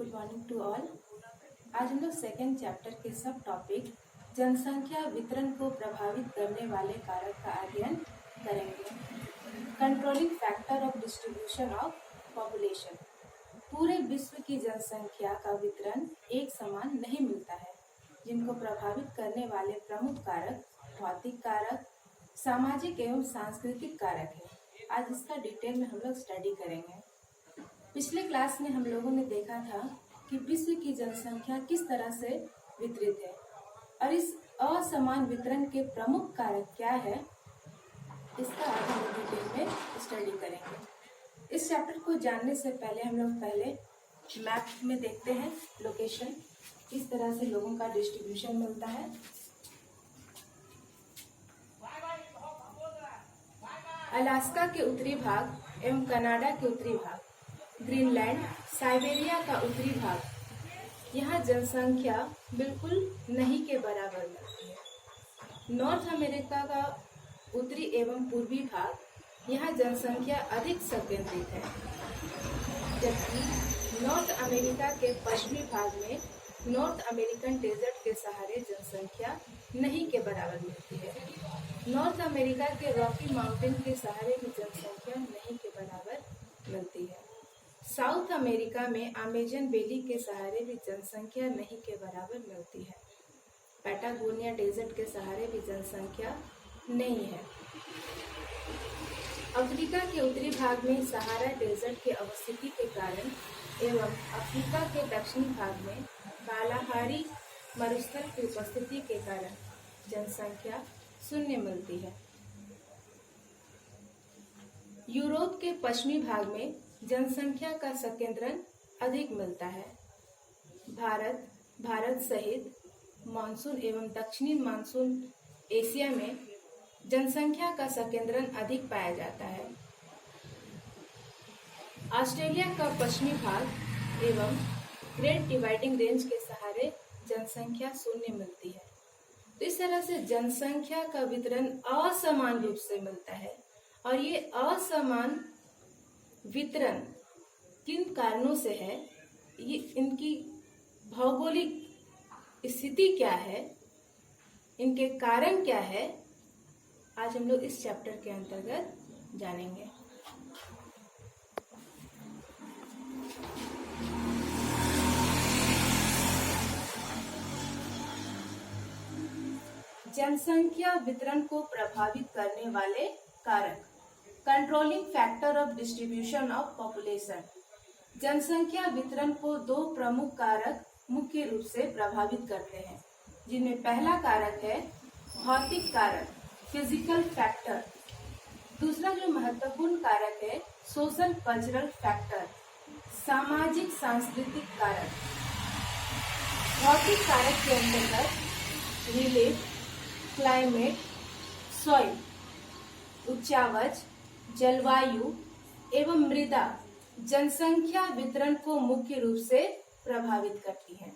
Good morning to all. आज हम लोग सेकेंड चैप्टर के सब टॉपिक जनसंख्या वितरण को प्रभावित करने वाले कारक का अध्ययन करेंगे। Controlling factor of distribution of population. पूरे विश्व की जनसंख्या का वितरण एक समान नहीं मिलता है, जिनको प्रभावित करने वाले प्रमुख कारक भौतिक कारक, सामाजिक एवं सांस्कृतिक कारक है। आज इसका डिटेल में हम लोग स्टडी करेंगे। पिछले क्लास में हम लोगों ने देखा था कि विश्व की जनसंख्या किस तरह से वितरित है और इस असमान वितरण के प्रमुख कारक क्या है, इसका आज हम डिटेल में स्टडी करेंगे। इस चैप्टर को जानने से पहले हम लोग मैप में देखते हैं लोकेशन, किस तरह से लोगों का डिस्ट्रीब्यूशन मिलता है। अलास्का के उत्तरी भाग एवं कनाडा के उत्तरी भाग, ग्रीनलैंड, साइबेरिया का उत्तरी भाग, यहाँ जनसंख्या बिल्कुल नहीं के बराबर मिलती है। नॉर्थ अमेरिका का उत्तरी एवं पूर्वी भाग, यहाँ जनसंख्या अधिक संकेंद्रित है, जबकि नॉर्थ अमेरिका के पश्चिमी भाग में नॉर्थ अमेरिकन डेजर्ट के सहारे जनसंख्या नहीं के बराबर मिलती है। नॉर्थ अमेरिका के रॉकी माउंटेन के सहारे भी जनसंख्या नहीं के बराबर मिलती है। साउथ अमेरिका में अमेजन वैली के सहारे भी जनसंख्या नहीं के बराबर मिलती है। पैटागोनिया डेजर्ट के सहारे भी जनसंख्या नहीं है। अफ्रीका के उत्तरी भाग में सहारा डेजर्ट की अवस्थिति के कारण एवं अफ्रीका के दक्षिणी भाग में कालाहारी मरुस्थल की उपस्थिति के कारण जनसंख्या शून्य मिलती है। यूरोप के पश्चिमी भाग में जनसंख्या का संकेंद्रण अधिक मिलता है। भारत सहित मानसून एवं दक्षिणी मानसून एशिया में जनसंख्या का संकेंद्रण अधिक पाया जाता है। ऑस्ट्रेलिया का पश्चिमी भाग एवं ग्रेट डिवाइडिंग रेंज के सहारे जनसंख्या शून्य मिलती है। तो इस तरह से जनसंख्या का वितरण असमान रूप से मिलता है और ये असमान वितरण किन कारणों से है, ये इनकी भौगोलिक स्थिति क्या है, इनके कारण क्या है, आज हम लोग इस चैप्टर के अंतर्गत जानेंगे। जनसंख्या वितरण को प्रभावित करने वाले कारक। Controlling factor of distribution of population. जनसंख्या वितरण को दो प्रमुख कारक मुख्य रूप से प्रभावित करते हैं, जिनमें पहला कारक है भौतिक कारक, फिजिकल फैक्टर। दूसरा जो महत्वपूर्ण कारक है सोशल कल्चरल फैक्टर, सामाजिक सांस्कृतिक कारक। भौतिक कारक के अंतर्गत रिलीफ, क्लाइमेट, सॉइल, उच्चावच, जलवायु एवं मृदा जनसंख्या वितरण को मुख्य रूप से प्रभावित करती है।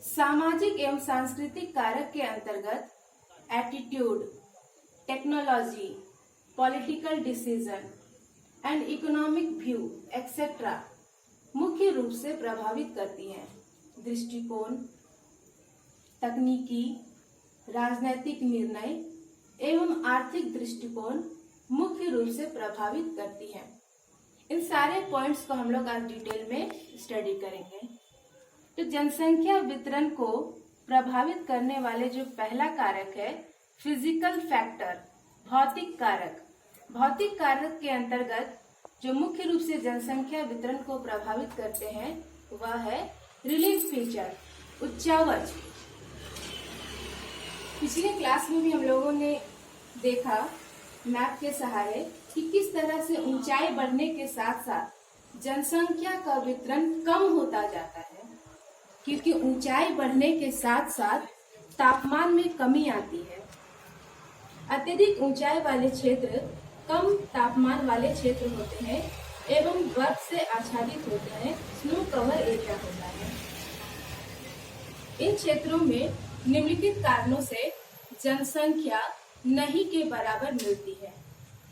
सामाजिक एवं सांस्कृतिक कारक के अंतर्गत attitude, technology, political decision and economic view etcetera मुख्य रूप से प्रभावित करती हैं। दृष्टिकोण, तकनीकी, राजनैतिक निर्णय एवं आर्थिक दृष्टिकोण मुख्य रूप से प्रभावित करती है। इन सारे पॉइंट्स को हम लोग आज डिटेल में स्टडी करेंगे। तो जनसंख्या वितरण को प्रभावित करने वाले जो पहला कारक है फिजिकल फैक्टर, भौतिक कारक। भौतिक कारक के अंतर्गत जो मुख्य रूप से जनसंख्या वितरण को प्रभावित करते हैं वह है रिलीफ फीचर, उच्चावच। पिछले क्लास में भी हम लोगों ने देखा मैप के सहारे कि किस तरह से ऊंचाई बढ़ने के साथ साथ जनसंख्या का वितरण कम होता जाता है, क्योंकि ऊंचाई बढ़ने के साथ साथ तापमान में कमी आती है। अत्यधिक ऊंचाई वाले क्षेत्र कम तापमान वाले क्षेत्र होते हैं एवं बर्फ से आच्छादित होते हैं, स्नो कवर एरिया होता है। इन क्षेत्रों में निम्नलिखित कारणों से जनसंख्या नहीं के बराबर मिलती है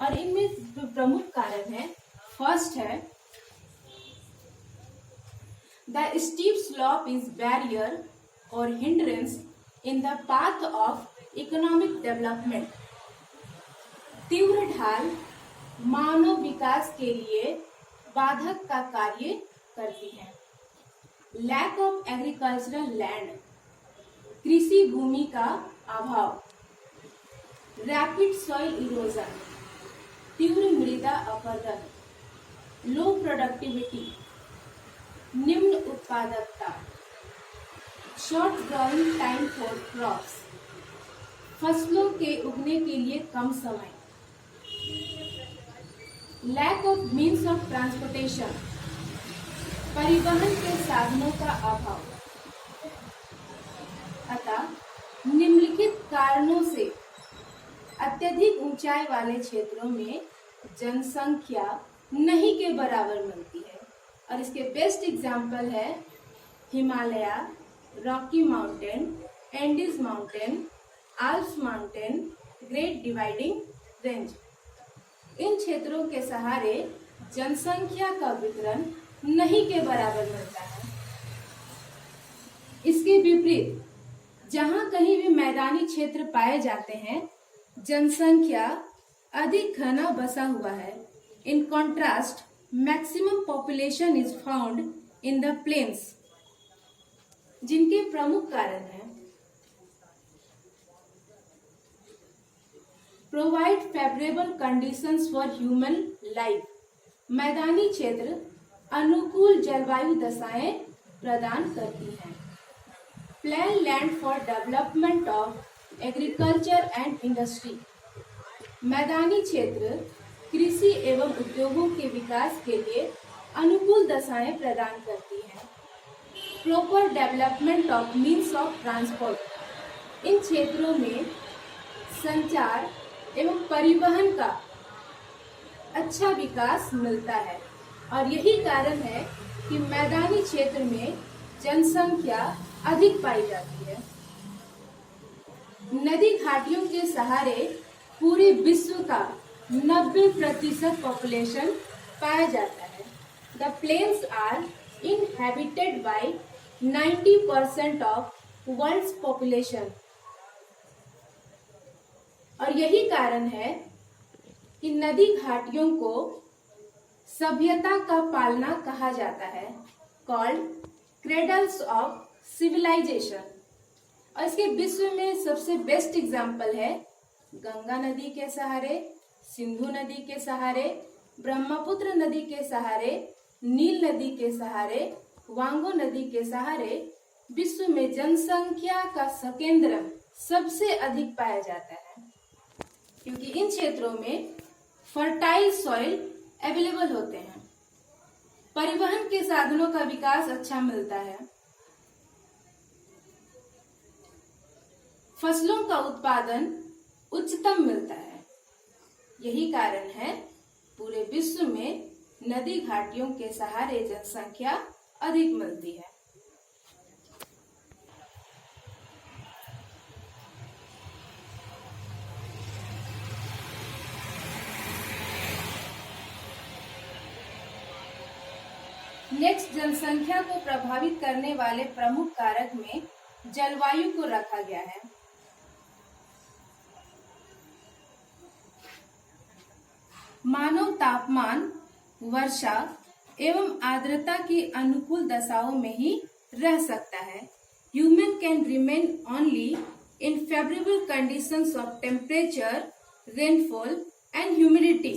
और इनमें प्रमुख कारण है। फर्स्ट है The steep slope is barrier or hindrance in the path of economic development. तीव्र ढाल मानव विकास के लिए बाधक का कार्य करती है। लैक ऑफ एग्रीकल्चरल लैंड, कृषि भूमि का अभाव। रैपिड सॉइल इरोजन, तीव्र मृदा अपरदन। लो प्रोडक्टिविटी, निम्न उत्पादकता। Short growing time for crops, फसलों के उगने के लिए कम समय। Lack of means of transportation, परिवहन के साधनों का अभाव। अतः निम्नलिखित कारणों से अत्यधिक ऊंचाई वाले क्षेत्रों में जनसंख्या नहीं के बराबर मिलती है। और इसके बेस्ट एग्जाम्पल है Himalaya, Rocky Mountain, Andes Mountain, Alps Mountain, great dividing range. इन क्षेत्रों के सहारे जनसंख्या का वितरण नहीं के बराबर मिलता है। इसके विपरीत जहां कहीं भी मैदानी क्षेत्र पाए जाते हैं, जनसंख्या अधिक घना बसा हुआ है। In contrast maximum population is found in the plains, जिनके प्रमुख कारण हैं provide favourable conditions for human life, मैदानी क्षेत्र अनुकूल जलवायु दशाएं प्रदान करती हैं। Plain land for development of agriculture and industry, मैदानी क्षेत्र कृषि एवं उद्योगों के विकास के लिए अनुकूल दशाएं प्रदान करती हैं। Proper development of means of transport, इन क्षेत्रों में संचार एवं परिवहन का अच्छा विकास मिलता है। और यही कारण है कि मैदानी क्षेत्र में जनसंख्या अधिक पाई जाती है। नदी घाटियों के सहारे पूरे विश्व का 90% पॉपुलेशन पाया जाता है। The plains are inhabited by 90% of world's population. और यही कारण है कि नदी घाटियों को सभ्यता का पालना कहा जाता है, कॉल्ड क्रेडल्स ऑफ सिविलाइजेशन। और इसके विश्व में सबसे बेस्ट एग्जाम्पल है गंगा नदी के सहारे, सिंधु नदी के सहारे, ब्रह्मपुत्र नदी के सहारे, नील नदी के सहारे, वांगो नदी के सहारे विश्व में जनसंख्या का संकेंद्र सबसे अधिक पाया जाता है, क्योंकि इन क्षेत्रों में फर्टाइल सॉइल अवेलेबल होते हैं। परिवहन के साधनों का विकास अच्छा मिलता है। फसलों का उत्पादन उच्चतम मिलता है। यही कारण है पूरे विश्व में नदी घाटियों के सहारे जनसंख्या अधिक मिलती है। नेक्स्ट, जनसंख्या को प्रभावित करने वाले प्रमुख कारक में जलवायु को रखा गया है। मानव तापमान, वर्षा एवं आर्द्रता की अनुकूल दशाओं में ही रह सकता है। Human can remain only in favourable conditions of temperature, rainfall and humidity.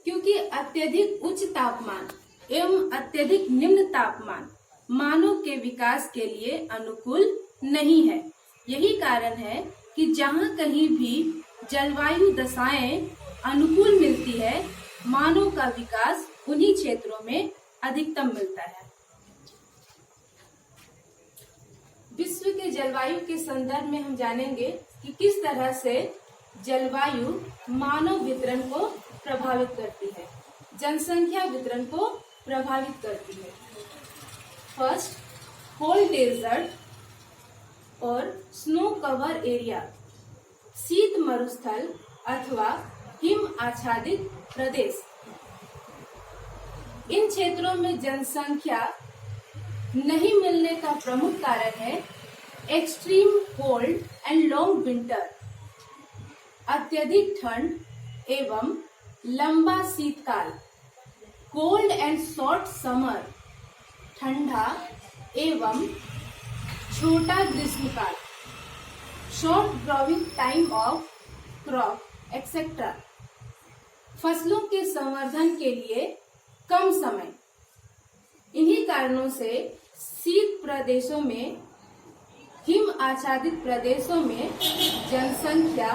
क्योंकि अत्यधिक उच्च तापमान एवं अत्यधिक निम्न तापमान मानव के विकास के लिए अनुकूल नहीं है। यही कारण है कि जहाँ कहीं भी जलवायु दशाएं अनुकूल मिलती है, मानव का विकास उन्हीं क्षेत्रों में अधिकतम मिलता है। विश्व के जलवायु के संदर्भ में हम जानेंगे कि किस तरह से जलवायु मानव वितरण को प्रभावित करती है, जनसंख्या वितरण को प्रभावित करती है। फर्स्ट, कोल्ड डेजर्ट और स्नो कवर एरिया, शीत मरुस्थल अथवा हिम आच्छादित प्रदेश। इन क्षेत्रों में जनसंख्या नहीं मिलने का प्रमुख कारण है extreme cold and long winter, अत्यधिक ठंड एवं लंबा शीतकाल, कोल्ड एंड शॉर्ट समर, ठंडा एवं छोटा ग्रीष्मकाल, short growing time of crop etcetera, फसलों के संवर्धन के लिए कम समय। इन्हीं कारणों से शीत प्रदेशों में, हिम आच्छादित प्रदेशों में जनसंख्या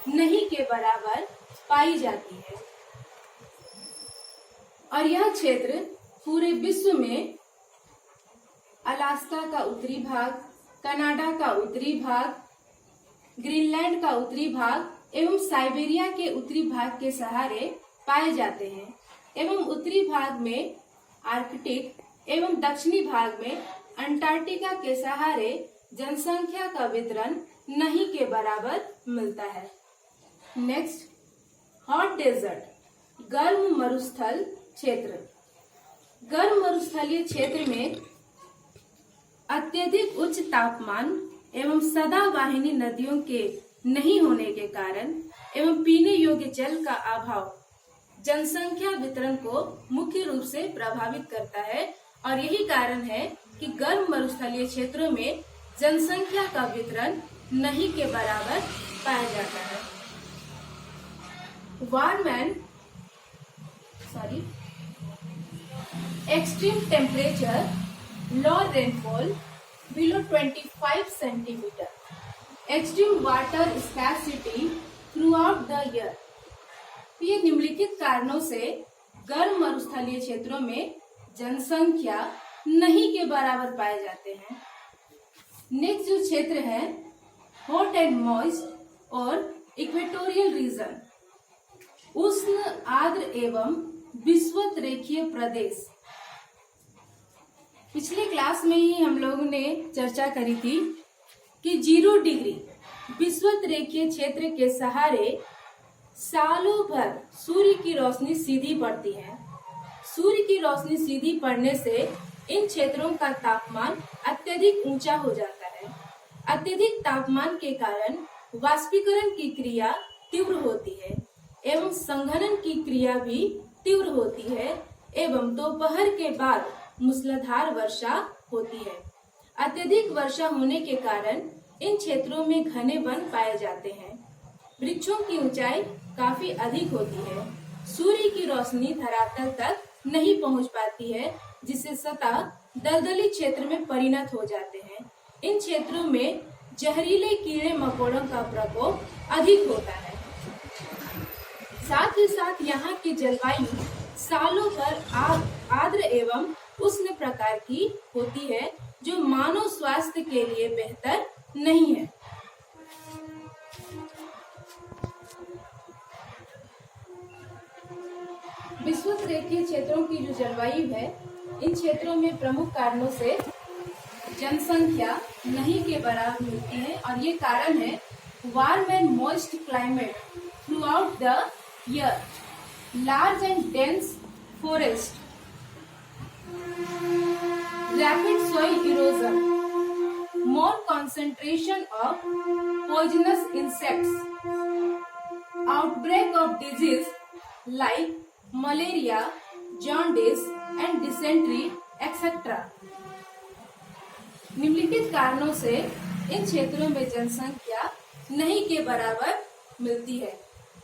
नहीं के बराबर पाई जाती है और यह क्षेत्र पूरे विश्व में अलास्का का उत्तरी भाग, कनाडा का उत्तरी भाग, ग्रीनलैंड का उत्तरी भाग एवं साइबेरिया के उत्तरी भाग के सहारे पाए जाते हैं एवं उत्तरी भाग में आर्कटिक एवं दक्षिणी भाग में अंटार्कटिका के सहारे जनसंख्या का वितरण नहीं के बराबर मिलता है। नेक्स्ट, हॉट डेजर्ट, गर्म मरुस्थल क्षेत्र। गर्म मरुस्थलीय क्षेत्र में अत्यधिक उच्च तापमान एवं सदावाहिनी नदियों के नहीं होने के कारण एवं पीने योग्य जल का अभाव जनसंख्या वितरण को मुख्य रूप से प्रभावित करता है और यही कारण है कि गर्म मरुस्थलीय क्षेत्रों में जनसंख्या का वितरण नहीं के बराबर पाया जाता है। Warm and extreme temperature, low rainfall below 25 centimetre, extreme water scarcity through out the year. ये निम्नलिखित कारणों से गर्म मरुस्थलीय क्षेत्रों में जनसंख्या नहीं के बराबर पाए जाते हैं। नेक्स्ट जो क्षेत्र है हॉट एंड मॉइस्ट और इक्वेटोरियल रीजन, उष्ण, आर्द्र एवं विषुवत रेखीय प्रदेश। पिछले क्लास में ही हम लोगों ने चर्चा करी थी कि 0 डिग्री विषुवत रेखीय क्षेत्र के सहारे सालों भर सूर्य की रोशनी सीधी पड़ती है। सूर्य की रोशनी सीधी पड़ने से इन क्षेत्रों का तापमान अत्यधिक ऊंचा हो जाता है। अत्यधिक तापमान के कारण वाष्पीकरण की क्रिया तीव्र होती है एवं संघनन की क्रिया भी तीव्र होती है एवं दोपहर के बाद मूसलाधार वर्षा होती है। अत्यधिक वर्षा होने के कारण इन क्षेत्रों में घने वन पाए जाते हैं। वृक्षों की ऊंचाई काफी अधिक होती है। सूर्य की रोशनी धरातल तक नहीं पहुंच पाती है, जिससे सतह दलदली क्षेत्र में परिणत हो जाते हैं। इन क्षेत्रों में जहरीले कीड़े मकोड़ों का प्रकोप अधिक होता है। साथ ही साथ यहाँ की जलवायु सालों भर आर्द्र एवं उष्ण प्रकार की होती है, जो मानव स्वास्थ्य के लिए बेहतर नहीं है। विषुवत रेखीय क्षेत्रों की जो जलवायु है, इन क्षेत्रों में प्रमुख कारणों से जनसंख्या नहीं के बराबर मिलती है और ये कारण है warm and moist climate through out the year, large and dense forest, rapid soil erosion, more concentration of poisonous insects, outbreak of disease like malaria, jaundice and dysentery, etc. निम्नलिखित कारणों से इन क्षेत्रों में जनसंख्या नहीं के बराबर मिलती है।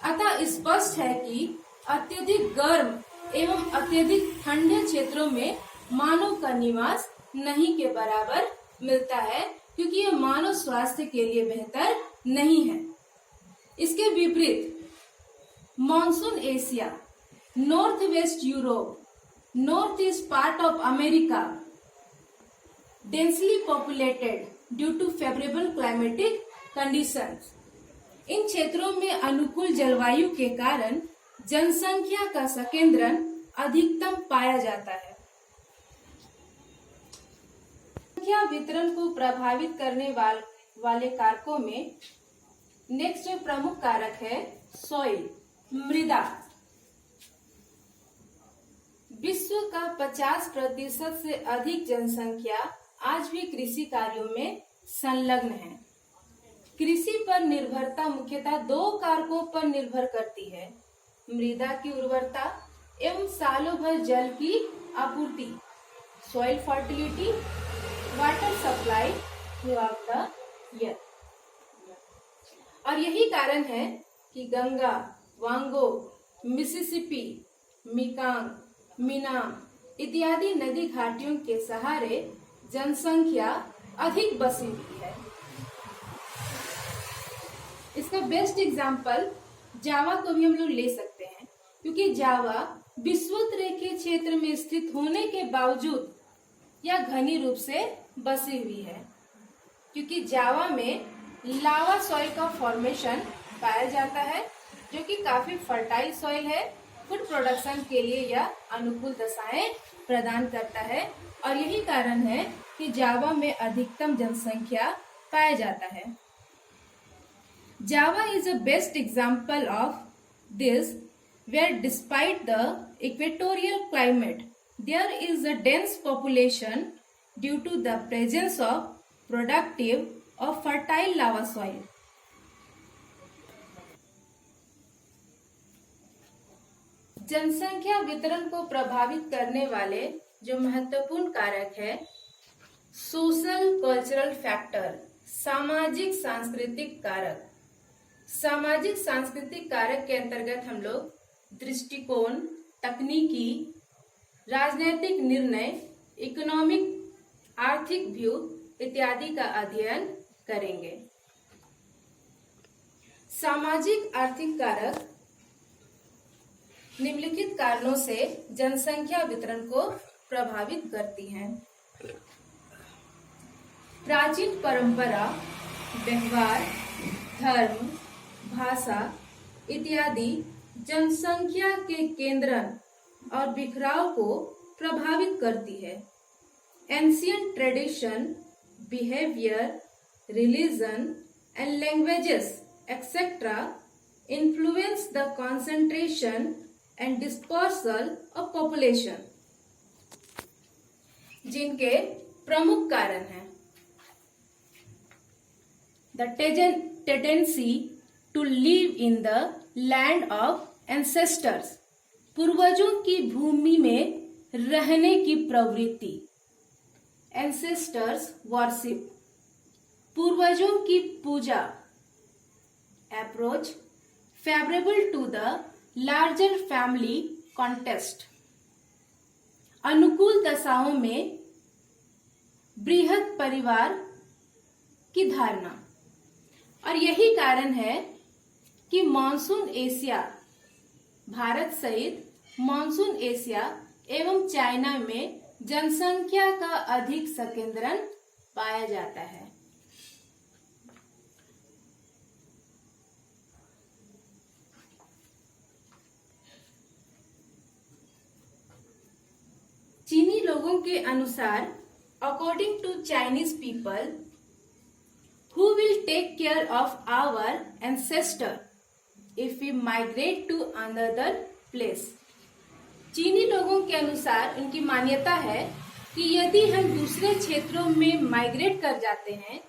अतः स्पष्ट है कि अत्यधिक गर्म एवं अत्यधिक ठंडे क्षेत्रों में मानव का निवास नहीं के बराबर मिलता है, क्योंकि यह मानव स्वास्थ्य के लिए बेहतर नहीं है। इसके विपरीत monsoon Asia, north west Europe, north east part of America, densely populated due to favourable climatic conditions. इन क्षेत्रों में अनुकूल जलवायु के कारण जनसंख्या का संकेंद्रण अधिकतम पाया जाता है। संख्या वितरण को प्रभावित करने वाले कारकों में नेक्स्ट जो प्रमुख कारक है सॉइल, मृदा। विश्व का 50% से अधिक जनसंख्या आज भी कृषि कार्यों में संलग्न है। कृषि पर निर्भरता मुख्यतः दो कारकों पर निर्भर करती है: मृदा की उर्वरता एवं सालों भर जल की आपूर्ति, soil fertility, water supply through out the year. और यही कारण है कि गंगा, वांगो, मिसिसिपी, मेकंग, मीनाम इत्यादि नदी घाटियों के सहारे जनसंख्या अधिक बसी हुई है। इसका बेस्ट एग्जाम्पल जावा को भी हम लोग ले सकते हैं, क्योंकि जावा विषुवत-रेखीय क्षेत्र में स्थित होने के बावजूद यह घनी रूप से बसी हुई है, क्योंकि जावा में लावा सॉइल का फॉर्मेशन पाया जाता है, जो कि काफी फर्टाइल सॉइल है। फूड प्रोडक्शन के लिए यह अनुकूल दशाएं प्रदान करता है और यही कारण है कि जावा में अधिकतम जनसंख्या पाया जाता है। जावा is a best example of this, where despite the equatorial climate, there is a dense population due to the presence of productive or fertile lava soil. जनसंख्या वितरण को प्रभावित करने वाले जो महत्वपूर्ण कारक है, सोशल कल्चरल फैक्टर, सामाजिक सांस्कृतिक कारक। सामाजिक सांस्कृतिक कारक के अंतर्गत हम लोग दृष्टिकोण, तकनीकी, राजनैतिक निर्णय, इकोनॉमिक, आर्थिक व्यू इत्यादि का अध्ययन करेंगे। सामाजिक आर्थिक कारक निम्नलिखित कारणों से जनसंख्या वितरण को प्रभावित करती हैं: प्राचीन परंपरा, व्यवहार, धर्म, भाषा इत्यादि जनसंख्या के केंद्रण और बिखराव को प्रभावित करती है। Ancient tradition, behaviour, religion and languages etcetera influence the concentration and dispersal of population, जिनके प्रमुख कारण हैं: the tendency to live in the land of ancestors, पूर्वजों की भूमि में रहने की प्रवृत्ति, ancestors worship, पूर्वजों की पूजा, approach favorable to the larger family context, अनुकूल दशाओं में बृहद परिवार की धारणा। और यही कारण है कि मानसून एशिया, भारत सहित मानसून एशिया एवं चाइना में जनसंख्या का अधिक संकेंद्रण पाया जाता है। चीनी लोगों के अनुसार, according to Chinese people, who will take care of our ancestor if we migrate to another place. चीनी लोगों के अनुसार उनकी मान्यता है कि यदि हम दूसरे क्षेत्रों में माइग्रेट कर जाते हैं,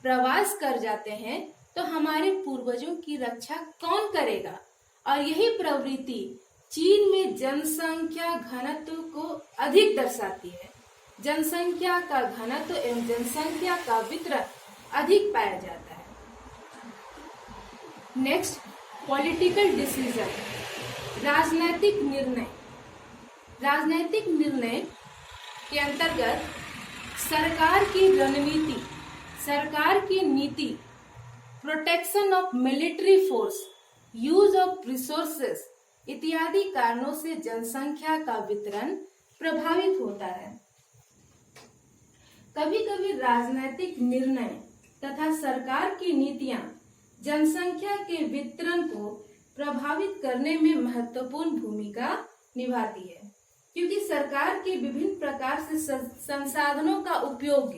प्रवास कर जाते हैं, तो हमारे पूर्वजों की रक्षा कौन करेगा। और यही प्रवृत्ति चीन में जनसंख्या घनत्व को अधिक दर्शाती है। जनसंख्या का घनत्व एवं जनसंख्या का वितरण अधिक पाया जाता है। नेक्स्ट, पॉलिटिकल डिसीजन, राजनैतिक निर्णय। राजनैतिक निर्णय के अंतर्गत सरकार की रणनीति, सरकार की नीति, protection of military force, use of resources इत्यादि कारणों से जनसंख्या का वितरण प्रभावित होता है। कभी कभी राजनैतिक निर्णय तथा सरकार की नीतियां जनसंख्या के वितरण को प्रभावित करने में महत्वपूर्ण भूमिका निभाती है, क्योंकि सरकार के विभिन्न प्रकार से संसाधनों का उपयोग,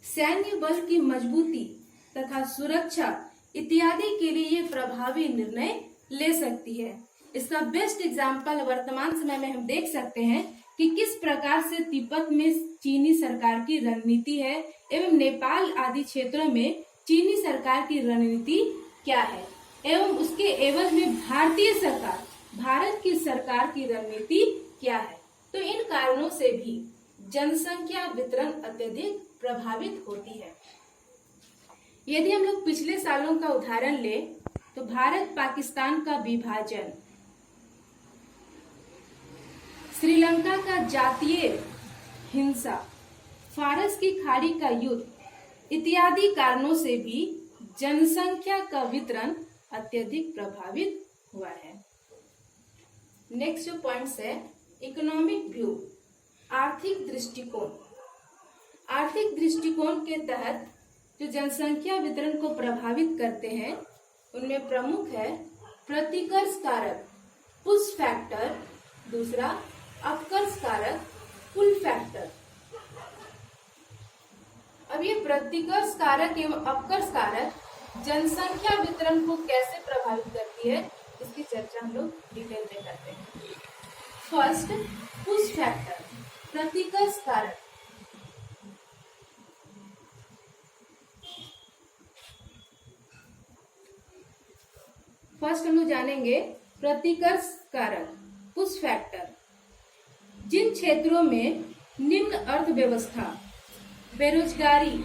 सैन्य बल की मजबूती तथा सुरक्षा इत्यादि के लिए ये प्रभावी निर्णय ले सकती है। इसका बेस्ट एग्जाम्पल वर्तमान समय में हम देख सकते हैं कि किस प्रकार से तिब्बत में चीनी सरकार की रणनीति है एवं नेपाल आदि क्षेत्रों में चीनी सरकार की रणनीति क्या है एवं उसके एवज में भारत की सरकार की रणनीति क्या है। तो इन कारणों से भी जनसंख्या वितरण अत्यधिक प्रभावित होती है। यदि हम लोग पिछले सालों का उदाहरण ले तो भारत पाकिस्तान का विभाजन, श्रीलंका का जातीय हिंसा, फारस की खाड़ी का युद्ध इत्यादि कारणों से भी जनसंख्या का वितरण अत्यधिक प्रभावित हुआ है। नेक्स्ट जो पॉइंट्स है इकोनॉमिक व्यू, आर्थिक दृष्टिकोण। आर्थिक दृष्टिकोण के तहत जो जनसंख्या वितरण को प्रभावित करते हैं उनमें प्रमुख है प्रतिकर्ष कारक पुश फैक्टर, दूसरा अपकर्ष कारक पुल फैक्टर। अब ये प्रतिकर्ष कारक एवं अपकर्ष कारक जनसंख्या वितरण को कैसे प्रभावित करती है इसकी चर्चा हम लोग डिटेल में करते हैं। फर्स्ट, पुश फैक्टर, प्रतिकर्ष कारक। फर्स्ट हम लोग जानेंगे प्रतिकर्ष कारक पुश फैक्टर। जिन क्षेत्रों में निम्न अर्थव्यवस्था, बेरोजगारी,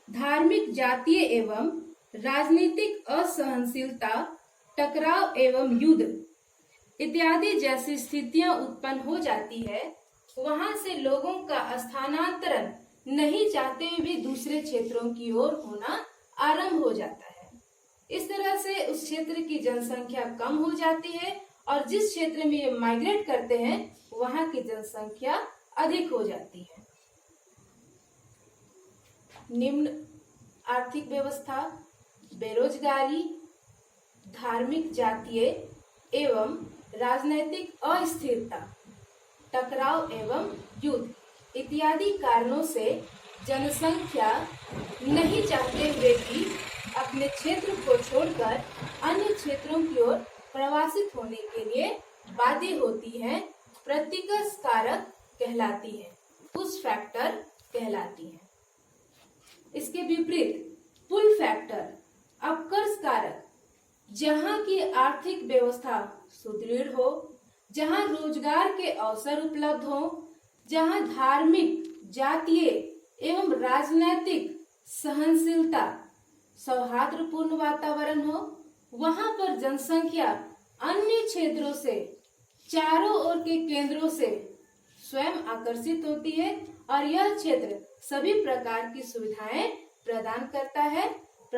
धार्मिक, जातीय एवं राजनीतिक असहनशीलता, टकराव एवं युद्ध इत्यादि जैसी स्थितियां उत्पन्न हो जाती है, वहां से लोगों का स्थानांतरण नहीं चाहते हुए भी दूसरे क्षेत्रों की ओर होना आरंभ हो जाता है। इस तरह से उस क्षेत्र की जनसंख्या कम हो जाती है और जिस क्षेत्र में ये माइग्रेट करते हैं वहां की जनसंख्या अधिक हो जाती है। निम्न आर्थिक व्यवस्था, बेरोजगारी, धार्मिक, जातीय एवं राजनैतिक अस्थिरता, टकराव एवं युद्ध इत्यादि कारणों से जनसंख्या नहीं चाहते हुए भी अपने क्षेत्र को छोड़कर अन्य क्षेत्रों की ओर प्रवासित होने के लिए बाध्य होती है, प्रतिकर्ष कारक कहलाती है, पुश फैक्टर कहलाती है। इसके विपरीत पुल फैक्टर, अपकर्ष कारक, जहां की आर्थिक व्यवस्था सुदृढ़ हो, जहां रोजगार के अवसर उपलब्ध हो, जहां धार्मिक, जातीय एवं राजनैतिक सहनशीलता, सौहार्दपूर्ण वातावरण हो, वहां पर जनसंख्या अन्य क्षेत्रों से, चारों ओर के केंद्रों से स्वयं आकर्षित होती है और यह क्षेत्र सभी प्रकार की सुविधाएं प्रदान करता है